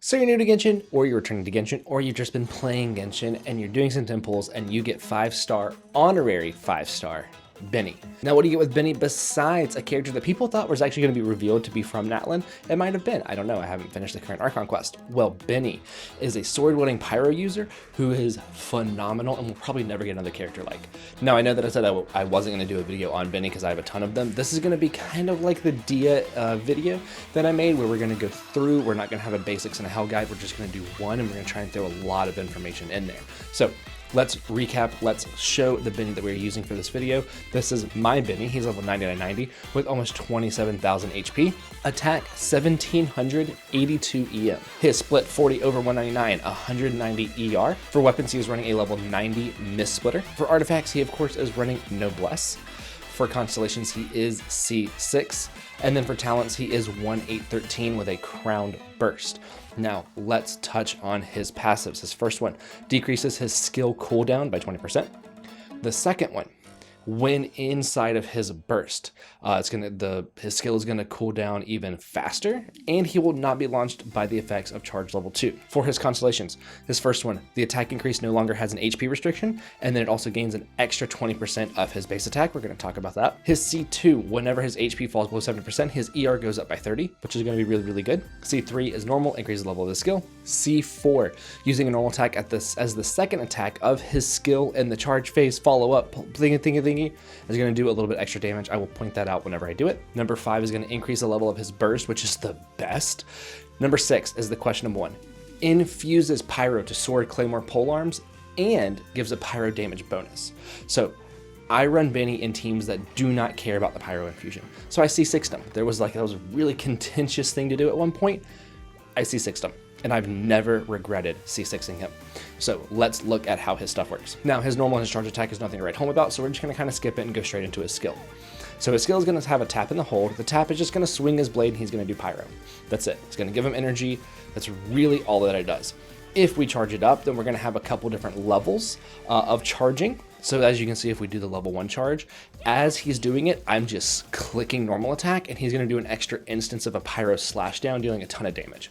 So you're new to Genshin, or you're returning to Genshin, or you've just been playing Genshin and you're doing some temples and you get 5-star, honorary 5-star Bennett. Now what do you get with Bennett besides a character that people thought was actually going to be revealed to be from Natlan? It might have been, I don't know, I haven't finished the current Archon quest. Well, Bennett is a sword-wielding pyro user who is phenomenal and will probably never get another character like. Now I know that I said I wasn't going to do a video on Bennett because I have a ton of them. This is going to be kind of like the Dia video that I made where we're going to go through, we're not going to have a basics and a hell guide, we're just going to do one and we're going to try and throw a lot of information in there. So let's recap, let's show the Bennett that we're using for this video. This is my Bennett, he's level 9990 with almost 27,000 HP. Attack 1782 EM. His split 40 over 199, 190 ER. For weapons, he is running a level 90 Mist Splitter. For artifacts, he of course is running Noblesse. For constellations, he is C6. And then for talents, he is 1813 with a Crowned Burst. Now, let's touch on his passives. His first one decreases his skill cooldown by 20%. The second one, when inside of his burst, his skill is gonna cool down even faster, and he will not be launched by the effects of charge level 2. For his constellations, his first one, the attack increase no longer has an HP restriction, and then it also gains an extra 20% of his base attack. We're gonna talk about that. His C2, whenever his HP falls below 70%, his ER goes up by 30, which is gonna be really, really good. C3 is normal, increases the level of the skill. C4, using a normal attack as the second attack of his skill in the charge phase follow-up thingy is going to do a little bit extra damage. I will point that out whenever I do it. Number 5 is going to increase the level of his burst, which is the best. Number 6 is the question number 1. Infuses pyro to sword, claymore, polearms, and gives a pyro damage bonus. So I run Bennett in teams that do not care about the pyro infusion. So I C6'd him. That was a really contentious thing to do at one point. I C6'd him, and I've never regretted C6ing him. So let's look at how his stuff works. Now his normal and his charge attack is nothing to write home about, so we're just gonna kind of skip it and go straight into his skill. So his skill is gonna have a tap in the hold. The tap is just gonna swing his blade and he's gonna do pyro. That's it. It's gonna give him energy. That's really all that it does. If we charge it up, then we're gonna have a couple different levels of charging. So as you can see, if we do the level 1 charge, as he's doing it, I'm just clicking normal attack and he's gonna do an extra instance of a pyro slash down, dealing a ton of damage.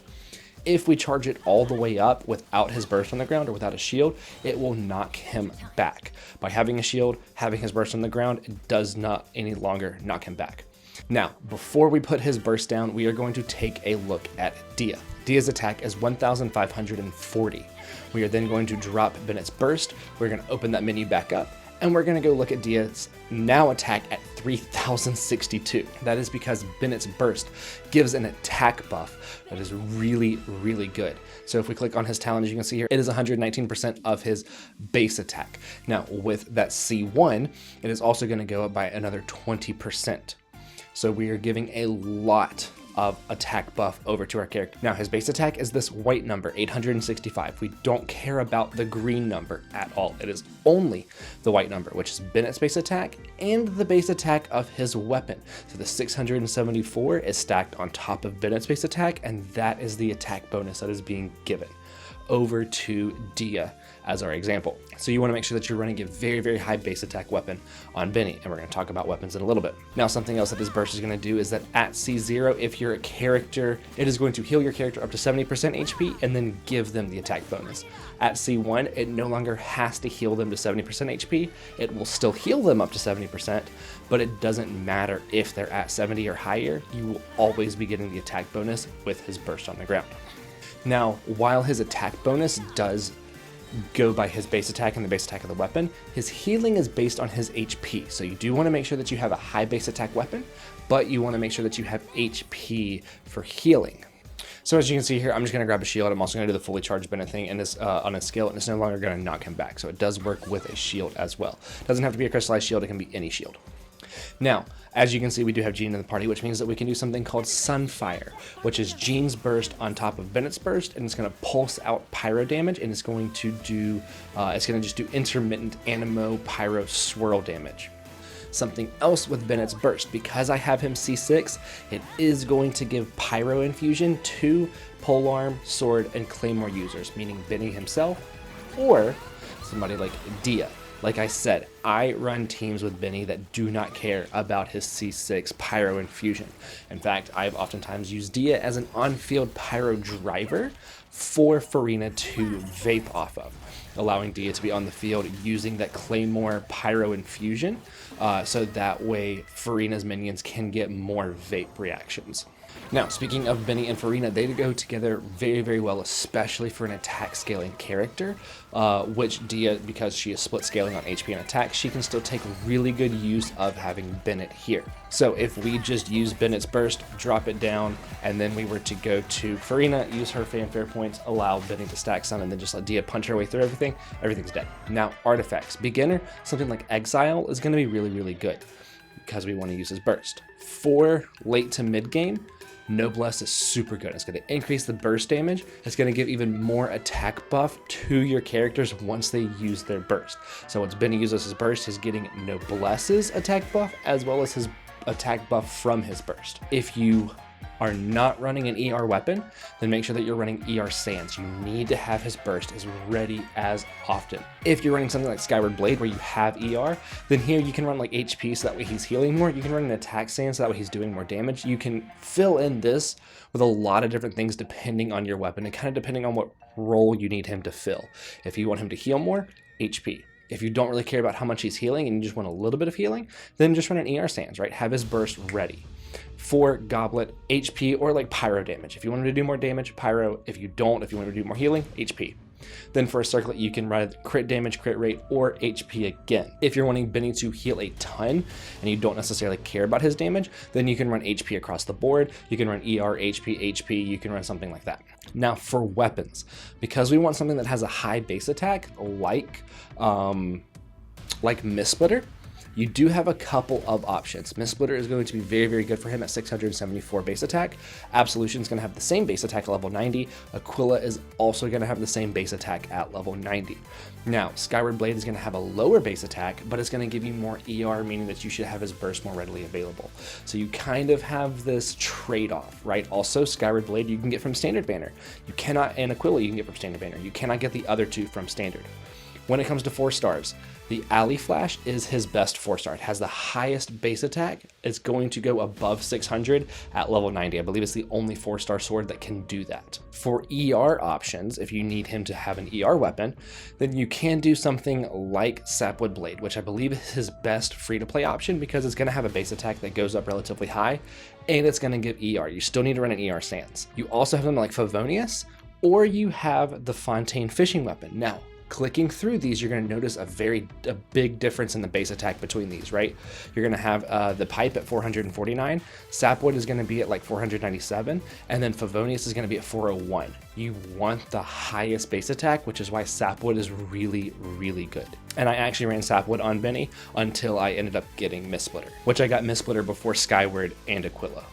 If we charge it all the way up without his burst on the ground or without a shield, it will knock him back. By having a shield, having his burst on the ground, it does not any longer knock him back. Now, before we put his burst down, we are going to take a look at Dia. Dia's attack is 1,540. We are then going to drop Bennett's burst. We're going to open that menu back up, and we're going to go look at Dia's now attack at 3,062. That is because Bennett's burst gives an attack buff that is really, really good. So if we click on his talent, as you can see here, it is 119% of his base attack. Now with that C1, it is also going to go up by another 20%. So we are giving a lot of attack buff over to our character. Now his base attack is this white number, 865. We don't care about the green number at all. It is only the white number, which is Bennett's base attack and the base attack of his weapon. So the 674 is stacked on top of Bennett's base attack, and that is the attack bonus that is being given over to Dia as our example. So you want to make sure that you're running a very, very high base attack weapon on Bennett, and we're going to talk about weapons in a little bit. Now something else that this burst is going to do is that at C0, if you're a character, it is going to heal your character up to 70% HP and then give them the attack bonus. At C1, it no longer has to heal them to 70% HP. It will still heal them up to 70%, but it doesn't matter if they're at 70 or higher. You will always be getting the attack bonus with his burst on the ground. Now, while his attack bonus does go by his base attack and the base attack of the weapon, his healing is based on his HP. So you do want to make sure that you have a high base attack weapon, but you want to make sure that you have HP for healing. So as you can see here, I'm just going to grab a shield. I'm also going to do the fully charged Bennett thing and this on a skill, and it's no longer going to knock him back. So it does work with a shield as well. It doesn't have to be a crystallized shield. It can be any shield. Now, as you can see, we do have Jean in the party, which means that we can do something called Sunfire, which is Jean's burst on top of Bennett's burst, and it's going to pulse out pyro damage, and it's going to just do intermittent animo pyro swirl damage. Something else with Bennett's burst, because I have him C6, it is going to give pyro infusion to polearm, sword, and claymore users, meaning Bennett himself or somebody like Dia. Like I said, I run teams with Benny that do not care about his C6 Pyro infusion. In fact, I've oftentimes used Dia as an on-field Pyro driver for Farina to vape off of, allowing Dia to be on the field using that Claymore Pyro infusion, so that way Farina's minions can get more vape reactions. Now, speaking of Benny and Farina, they go together very, very well, especially for an attack scaling character, which Dia, because she is split scaling on HP and attack, she can still take really good use of having Bennett here. So if we just use Bennett's burst, drop it down, and then we were to go to Farina, use her fanfare points, allow Benny to stack some, and then just let Dia punch her way through everything, everything's dead. Now, artifacts. Beginner, something like Exile is going to be really, really good because we want to use his burst. For late to mid game, Noblesse is super good. It's going to increase the burst damage. It's going to give even more attack buff to your characters once they use their burst. So once Benny uses his burst, he's getting Noblesse's attack buff as well as his attack buff from his burst. If you are not running an ER weapon, then make sure that you're running ER Sands. You need to have his burst as ready as often. If you're running something like Skyward Blade where you have ER, then here you can run like HP so that way he's healing more. You can run an attack sand so that way he's doing more damage. You can fill in this with a lot of different things depending on your weapon and kind of depending on what role you need him to fill. If you want him to heal more, HP. If you don't really care about how much he's healing and you just want a little bit of healing, then just run an ER Sands, right? Have his burst ready. For Goblet, HP or like Pyro damage. If you want him to do more damage, Pyro. If you don't, if you want him to do more healing, HP. Then for a Circlet, you can run crit damage, crit rate, or HP again. If you're wanting Benny to heal a ton and you don't necessarily care about his damage, then you can run HP across the board. You can run ER, HP, you can run something like that. Now for weapons, because we want something that has a high base attack, like Mistsplitter, you do have a couple of options. Mistsplitter is going to be very, very good for him at 674 base attack. Absolution is going to have the same base attack at level 90. Aquila is also going to have the same base attack at level 90. Now, Skyward Blade is going to have a lower base attack, but it's going to give you more ER, meaning that you should have his burst more readily available. So you kind of have this trade-off, right? Also, Skyward Blade you can get from Standard Banner. You cannot, and Aquila you can get from Standard Banner. You cannot get the other two from Standard. When it comes to 4 stars, the Alley Flash is his best 4-star. It has the highest base attack. It's going to go above 600 at level 90. I believe it's the only 4-star sword that can do that. For ER options, if you need him to have an ER weapon, then you can do something like Sapwood Blade, which I believe is his best free-to-play option because it's going to have a base attack that goes up relatively high, and it's going to give ER. You still need to run an ER Sands. You also have them like Favonius, or you have the Fontaine fishing weapon. Now, clicking through these, you're going to notice a big difference in the base attack between these, right? You're going to have the pipe at 449, Sapwood is going to be at like 497, and then Favonius is going to be at 401. You want the highest base attack, which is why Sapwood is really, really good. And I actually ran Sapwood on Benny until I ended up getting Mistsplitter, which I got Mistsplitter before Skyward and Aquila.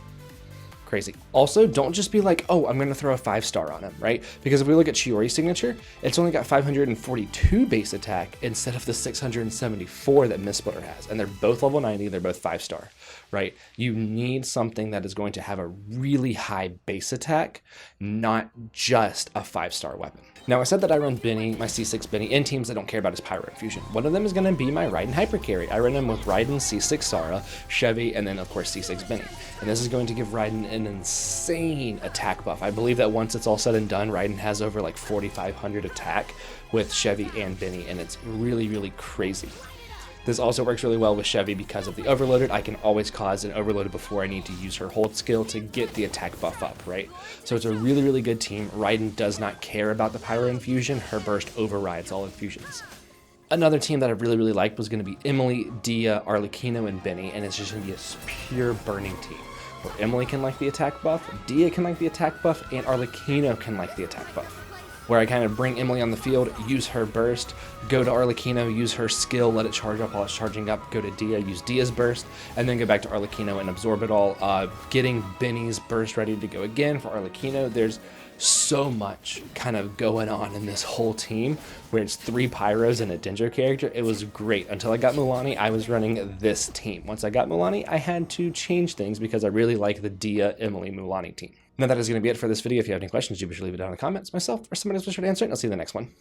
Crazy. Also, don't just be like, oh, I'm going to throw a 5-star on him, right? Because if we look at Chiori's signature, it's only got 542 base attack instead of the 674 that Mistsplitter has. And they're both level 90, they're both 5-star, right? You need something that is going to have a really high base attack, not just a 5-star weapon. Now, I said that I run Benny, my C6 Benny, in teams that don't care about his Pyro Infusion. One of them is going to be my Raiden Hyper Carry. I run him with Raiden, C6 Sara, Chevy, and then, of course, C6 Benny. And this is going to give Raiden an insane attack buff. I believe that once it's all said and done, Raiden has over like 4,500 attack with Chevy and Benny, and it's really, really crazy. This also works really well with Chevy because of the Overloaded. I can always cause an Overloaded before I need to use her hold skill to get the attack buff up, right? So it's a really, really good team. Raiden does not care about the Pyro Infusion. Her burst overrides all infusions. Another team that I really, really liked was going to be Emily, Dia, Arlecchino, and Benny, and it's just going to be a pure burning team. Where Emily can like the attack buff, Dia can like the attack buff, and Arlecchino can like the attack buff. Where I kind of bring Emily on the field, use her burst, go to Arlecchino, use her skill, let it charge up while it's charging up, go to Dia, use Dia's burst, and then go back to Arlecchino and absorb it all. Getting Benny's burst ready to go again for Arlecchino. There's so much kind of going on in this whole team where it's 3 Pyros and a Danger character. It was great. Until I got Mulaney, I was running this team. Once I got Mulaney, I had to change things because I really like the Dia, Emily, Mulaney team. Now that is going to be it for this video. If you have any questions, you should leave it down in the comments. Myself or somebody else will try to answer it, and I'll see you in the next one.